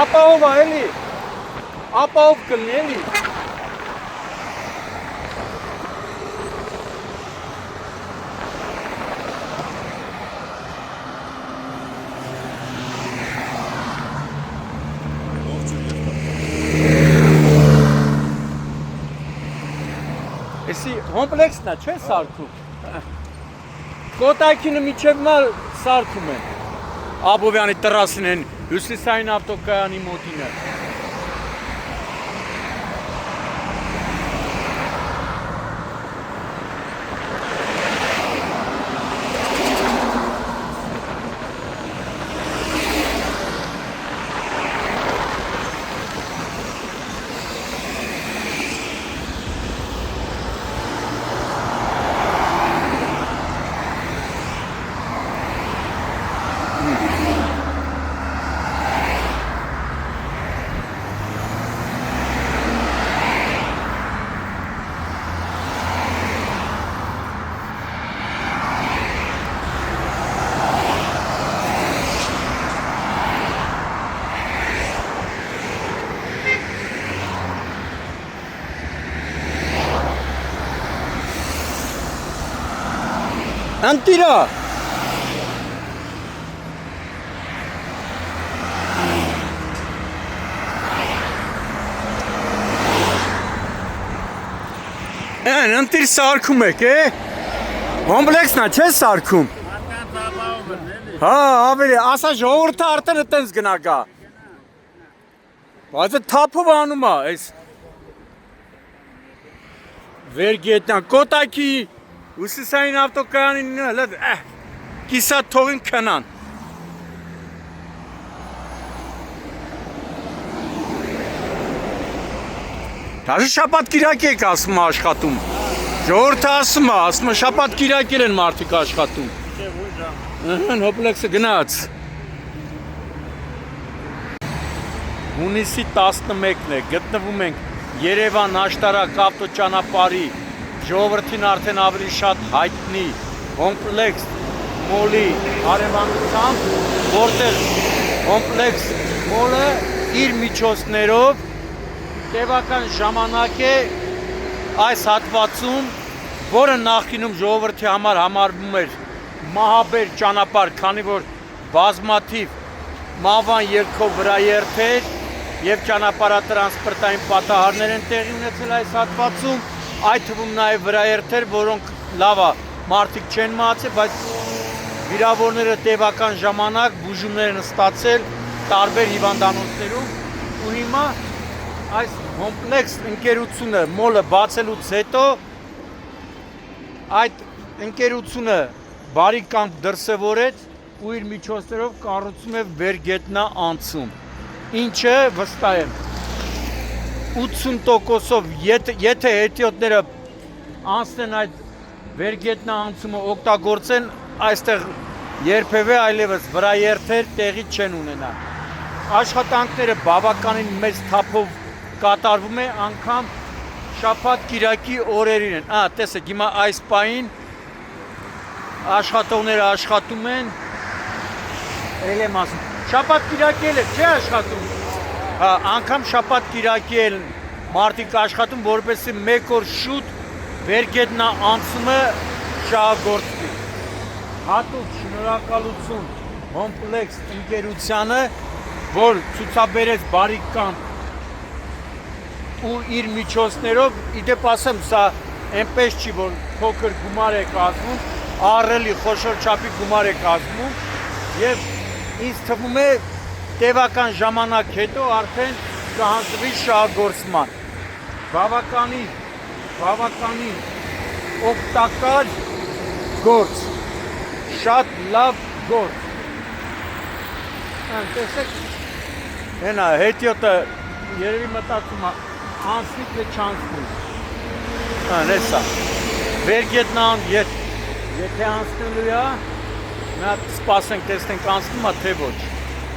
ապահով է էլի, ապահով կլնի էլի։ Էսի կոմպլեքսն է, չէ սարքում։ Կոտայքինը միջև մալ սարքում են։ Աբովյանի տրասին են, հյուսիսային ավտոկայանի մոտինը։ Անտիրա։ Անտիր սարքում եք, կոմպլեքսն է, չէ սարքում։ Հա, ավելի, ասա ժողովուրդը արդեն այտենց գնա գա։ Բայց թափով անում է, այս վերգետնան, կոտակի Հյուսիսային ավտոկայանին կիսա թողին քնան։ Դաժե շաբաթ կիրակ եք ասում աշխատում։ Ժողովուրդը ասում է շաբաթ կիրակել են մարդիկ աշխատում։ Հոպլեքսը գնաց։ Հունիսի 11-ն է, գտնվում ենք Երևան աշտարակ ավտոճանապարհի ժողովրդին արդեն ավելի շատ հայտնի կոմպլեքս մոլի արևանությամբ, որտեղ կոմպլեքս մոլը իր միջոցներով տևական ժամանակ է այս հատվածում, որը նախկինում ժողովրդի համար համարվում էր մահաբեր ճանապարհ, քանի որ բազմաթիվ մահվան ելքով վրաերթեր եւ ճանապարհատրանսպորտային պատահարներ են տեղի ունեցել այս հատվածում, այդ թվում նաև վրաերթեր, որոնք լավա մարդիկ չեն մահացել, բայց վիրավորները տևական ժամանակ բուժումներ են ստացել տարբեր հիվանդանոցներում ու հիմա այս կոմպլեքս ընկերությունը մոլը բացելուց հետո այդ ընկերությունը բարի կամք դրսևորեց ու իր միջոցներով կառուցում է վերգետնա անցում, ինչը վստահ եմ 80%-ով եթե հետիոտները անցնեն այդ վերգետնա անցումը օգտագործեն, այստեղ երբևէ այլևս վրաերթեր տեղի չեն ունենա։ Աշխատանքները բավականին մեծ թափով կատարվում է, անգամ շաբաթ կիրակի օրերին են։ Տեսեք, հիմա այս պահին աշխատողները աշխատում են, էլ եմ ասում, շաբաթ կիրակի էլ չէ աշխատում։ Անգամ շաբաթ կիրակի էլ մարդիկ աշխատում, որպեսզի մեկ օր շուտ վերգետնա անցումը շահագործվի։ Հատուկ շնորհակալություն կոմպլեքս ընկերությանը, որ ցուցաբերեց բարի կամք ու իր միջոցներով, իդեպ ասեմ, սա այնպես չի, որ փոքր գումար է կազմում, ահռելի խոշոր չափի գումար է կազմում եւ ինձ թվում է տևական ժամանակ հետո արդեն կհանձվի շահագործման։ Բավականին օգտակար գործ, շատ լավ գործ։ Տեսեք, հենա հետիոտը երևի մտածում է անցնի թե չանցնի։ Հեսա, վերգետնան եթե անցնելու է, նա սպասենք, տեսնենք անցնում է թե ոչ։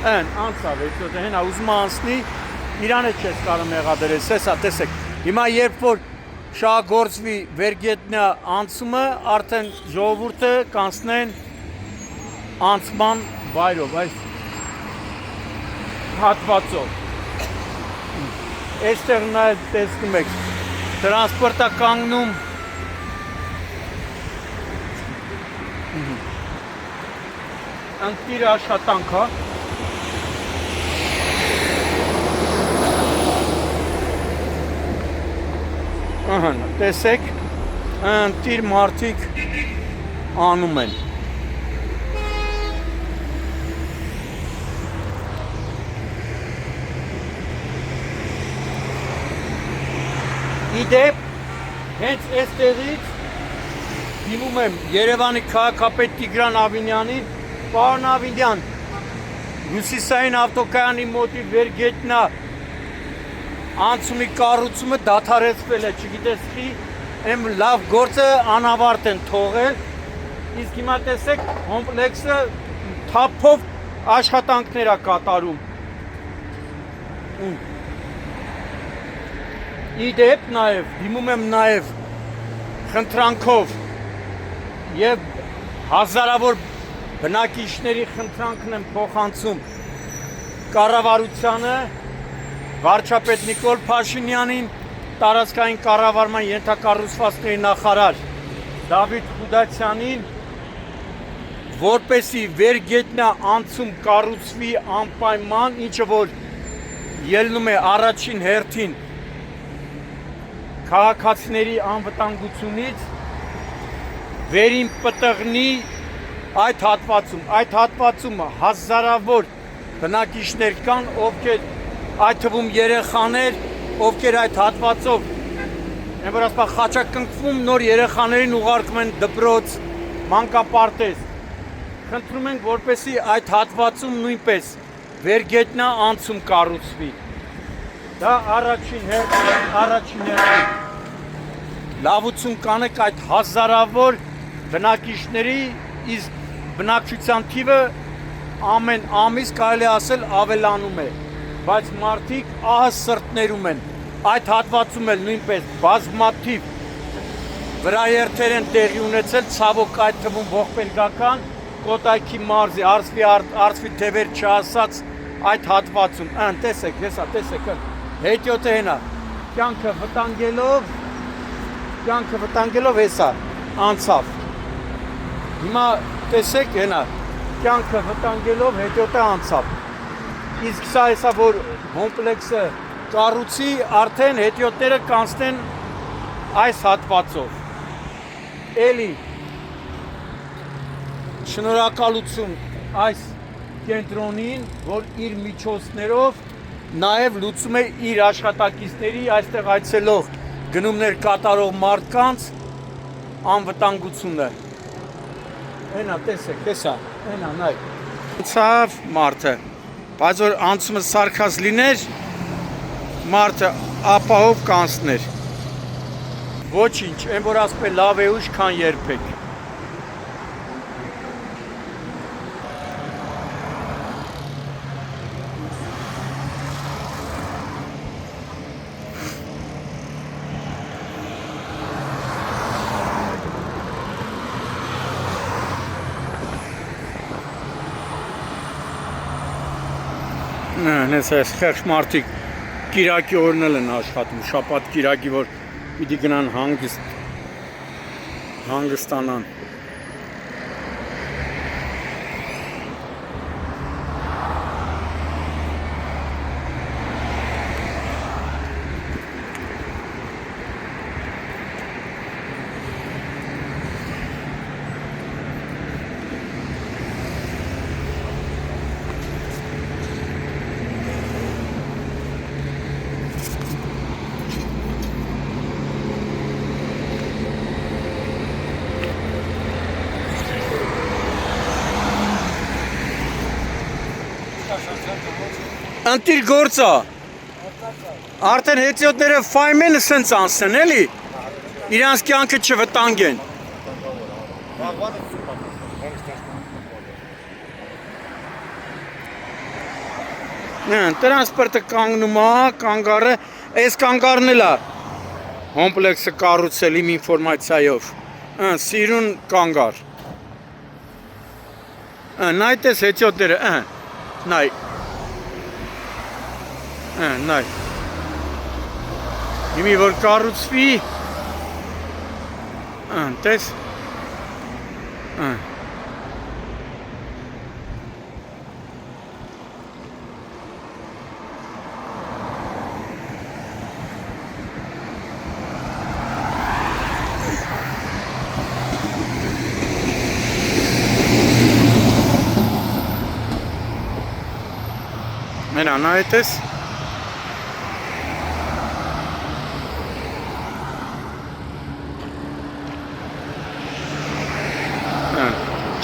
Անցավ հետիոտը, հենա ուզում է անցնի, իրանը չես կարող մեղադրես, հեսա, տեսեք, հիմա երբ որ շահագործվի վերգետնա անցումը, արդեն ժողովուրդը կանցնեն անցման վայրով, այս հատվածով։ Այստեղ նաև տեսնում եք տրանսպորտա կանգնում ընտիր աշխատանք, հա։ Ահան, տեսեք, ընտիր մարդիկ անում են։ Իդեպ, հենց այստեղից դիմում եմ Երևանի քաղաքապետ Տիգրան Ավինյանին, պարոն Ավինյան, Հյուսիսային ավտոկայանի մոտի վերգետնա անցումի կառուցումը դադարեցվել է, չգիտես խի, եմ լավ գործը անավարտ են թողել, իսկ հիմա տեսեք կոմպլեքսը թափով աշխատանքներ է կատարում։ Իդեպ նաև, դիմում եմ նաև խնդրանքով և հազարավոր բնակիչների խնդրանքն եմ փոխանցում կառավարությանը, վարչապետ Նիկոլ Փաշինյանին, տարածքային կառավարման ենթակառուցվածքների նախարար Դավիթ Խուդացյանին, որպեսզի վերգետնյա անցում կառուցվի անպայման, ինչը որ ելնում է առաջին հերթին քաղաքացիների անվտանգությունից, վերին պտղնի այդ հատվածում հազարավոր բնակիչներ կան, ովքեր այդ թվում երեխաներ, ովքեր այդ հատվածով են որ ասպա խաչակնքվում նոր երեխաներին ուղարկում են դպրոց, մանկապարտեզ։ Խնդրում ենք, որպեսզի այդ հատվածում նույնպես վերգետնյա անցում կառուցվի։ Դա առաջին հերթին լավություն կանեք այդ հազարավոր բնակիչների, իսկ բնակչության թիվը ամեն ամիս կարելի ասել ավելանում է, բայց մարդիկ ահա սրտներում են, այդ հատվածում էլ նույնպես բազմաթիվ վրաերթեր են տեղի ունեցել, ցավոք այդ թվում ողբերգական Կոտայքի մարզի, արծվի թևեր չասած այդ հատվածում, տեսեք, հեսա, տեսեք, հետյոթը հենա, կյանքը վտանգելով հեսա, անցավ, հիմա տեսեք հենա, կյանքը վտանգելով հետյոթը անցավ, իսկ սա հեսա, որ կոմպլեքսը կառուցի, արդեն հետյոտները կանցնեն այս հատվածով, էլի, շնորհակալություն այս կենտրոնին, որ իր միջոցներով նաև լուծում է իր աշխատակիցների այստեղ այցելող գնումներ կատարող մարդկանց անվտանգությունը։ Հենա, տեսեք, տեսա, հենա, նայ։ Անցավ մարդը, բայց որ անցումը սարքած լիներ, մարդը ապահով կանցներ։ Ոչինչ, են որ ասպե լավ է ուշ, քան երբեք։ Նես այս խեղճ մարդիկ կիրակի օրն էլ են աշխատում, շաբաթ կիրակի, որ պիտի գնան հանգստանան։ Ընտիր գործա, արդեն հետիոտները ֆայմենը սենց անցնեն, էլի, իրանց կյանքը չվտանգեն։ Տրանսպորտը կանգնում է, կանգարը, այս կանգարն էլ է կոմպլեքսը կառուցել իմ ինֆորմացիայով, սիրուն կանգար։ Նայ տես հետիոտները, նայ։ Նայ։ Հիմի որ կառուցվի, տես։ Մենա նայեցես։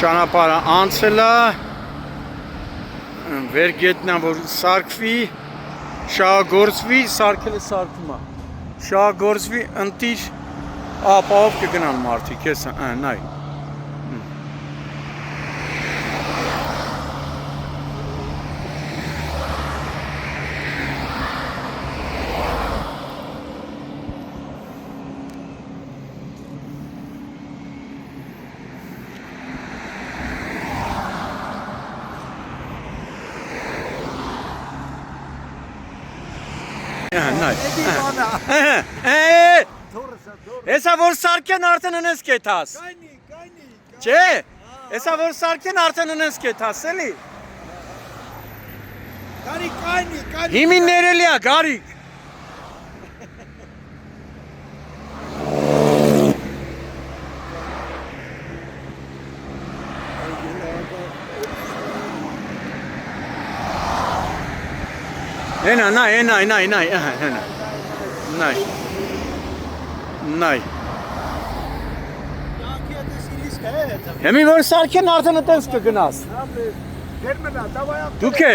Ճանապարհը անցել է, վեր գետնա որ սարքվի, շահագործվի, սարքելը սարքում է։ Շահագործվի, ընտիր, ապահով կգնան մարդիկ, ես նայ։ Հեսա որ սարքեն արդեն ընես կետաս։ Չէ, հեսա որ սարքեն արդեն ընես կետաս, էլի։ Հիմին ներելի է, գարիկ։ Հենա, նայ։ Հեմի որ սարքեն արդեն տես կգնաս։ Դուք է։